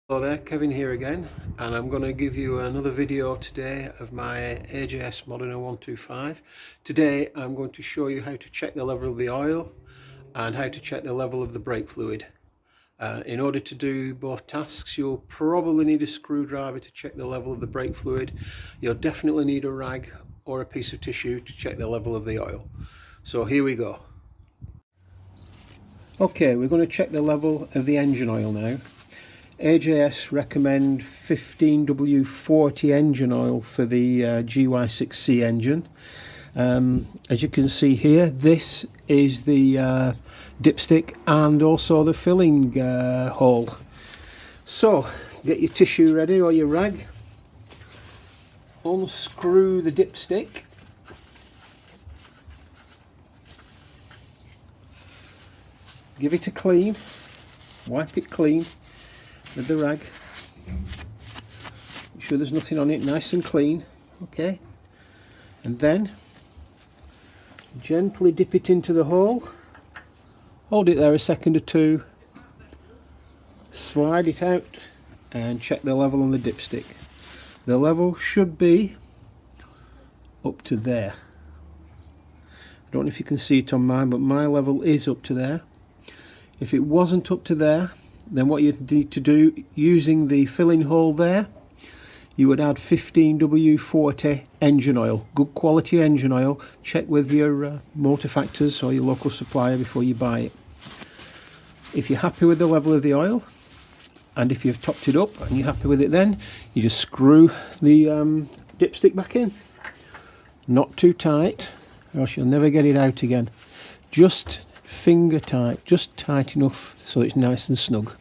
Hello there, Kevin here again, and I'm going to give you another video today of my AJS Modena 125. Today I'm going to show you how to check the level of the oil and how to check the level of the brake fluid. In order to do both tasks, you'll probably need a screwdriver to check the level of the brake fluid. You'll definitely need a rag or a piece of tissue to check the level of the oil. So here we go. Okay, we're going to check the level of the engine oil now. AJS recommend 15W40 engine oil for the GY6C engine. As you can see here, this is the dipstick and also the filling hole. So get your tissue ready or your rag, unscrew the dipstick, give it a clean, wipe it clean with the rag, make sure there's nothing on it, nice and clean, okay, and then gently dip it into the hole, hold it there a second or two, slide it out and check the level on the dipstick. The level should be up to there. I don't know if you can see it on mine, but my level is up to there. If it wasn't up to there, then what you need to do, using the filling hole there, you would add 15W40 engine oil, good quality engine oil. Check with your motor factors or your local supplier before you buy it. If you're happy with the level of the oil, and if you've topped it up and you're happy with it, then you just screw the dipstick back in. Not too tight, or else you'll never get it out again. Just finger tight, just tight enough so it's nice and snug.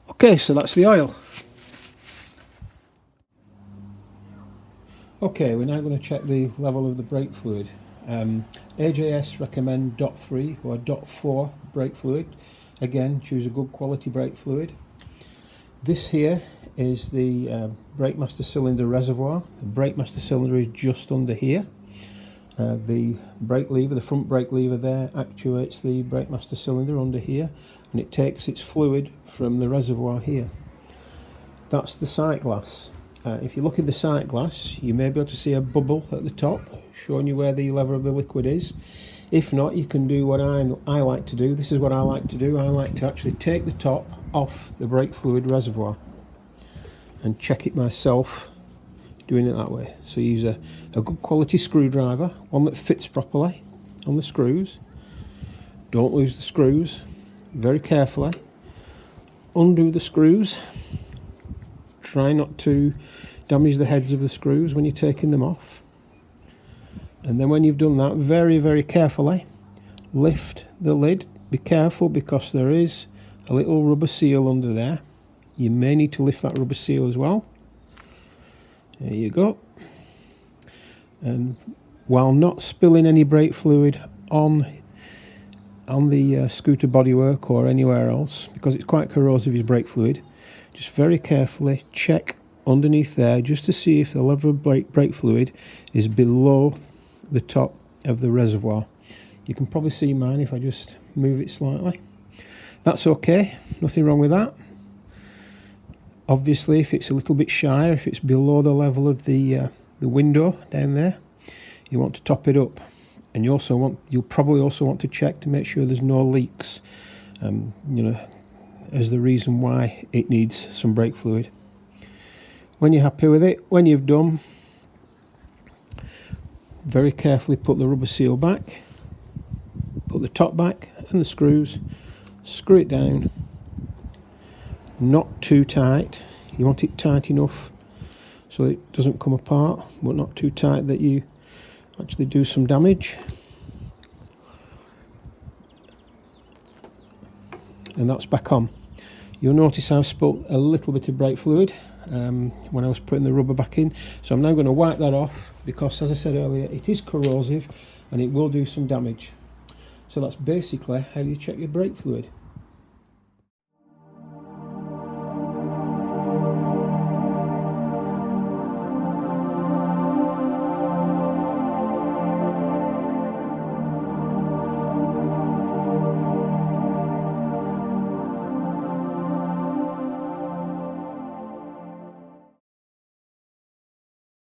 Okay, so that's the oil. Okay, we're now going to check the level of the brake fluid. AJS recommend .3 or .4 brake fluid. Again, choose a good quality brake fluid. This here is the brake master cylinder reservoir. The brake master cylinder is just under here. The brake lever, the front brake lever there, actuates the brake master cylinder under here, and it takes its fluid from the reservoir here. That's the sight glass. If you look in the sight glass, you may be able to see a bubble at the top showing you where the level of the liquid is. If not, you can do what I like to do. This is what I like to do. I like to actually take the top off the brake fluid reservoir and check it myself, doing it that way. So use a good quality screwdriver, one that fits properly on the screws. Don't lose the screws. Very carefully undo the screws. Try not to damage the heads of the screws when you're taking them off. And then when you've done that, very, very carefully lift the lid. Be careful because there is a little rubber seal under there. You may need to lift that rubber seal as well. There you go. And while not spilling any brake fluid on the scooter bodywork or anywhere else, because it's quite corrosive, is brake fluid, just very carefully check underneath there just to see if the level of brake fluid is below the top of the reservoir. You can probably see mine if I just move it slightly. That's okay, nothing wrong with that. Obviously, if it's a little bit shy, if it's below the level of the window down there, you want to top it up. And you'll probably also want to check to make sure there's no leaks, as the reason why it needs some brake fluid. When you're happy with it, when you've done, very carefully put the rubber seal back, put the top back and the screws, screw it down. Not too tight. You want it tight enough so it doesn't come apart, but not too tight that you actually do some damage. And that's back on. You'll notice I've spilt a little bit of brake fluid when I was putting the rubber back in, so I'm now going to wipe that off because, as I said earlier, it is corrosive and it will do some damage. So that's basically how you check your brake fluid.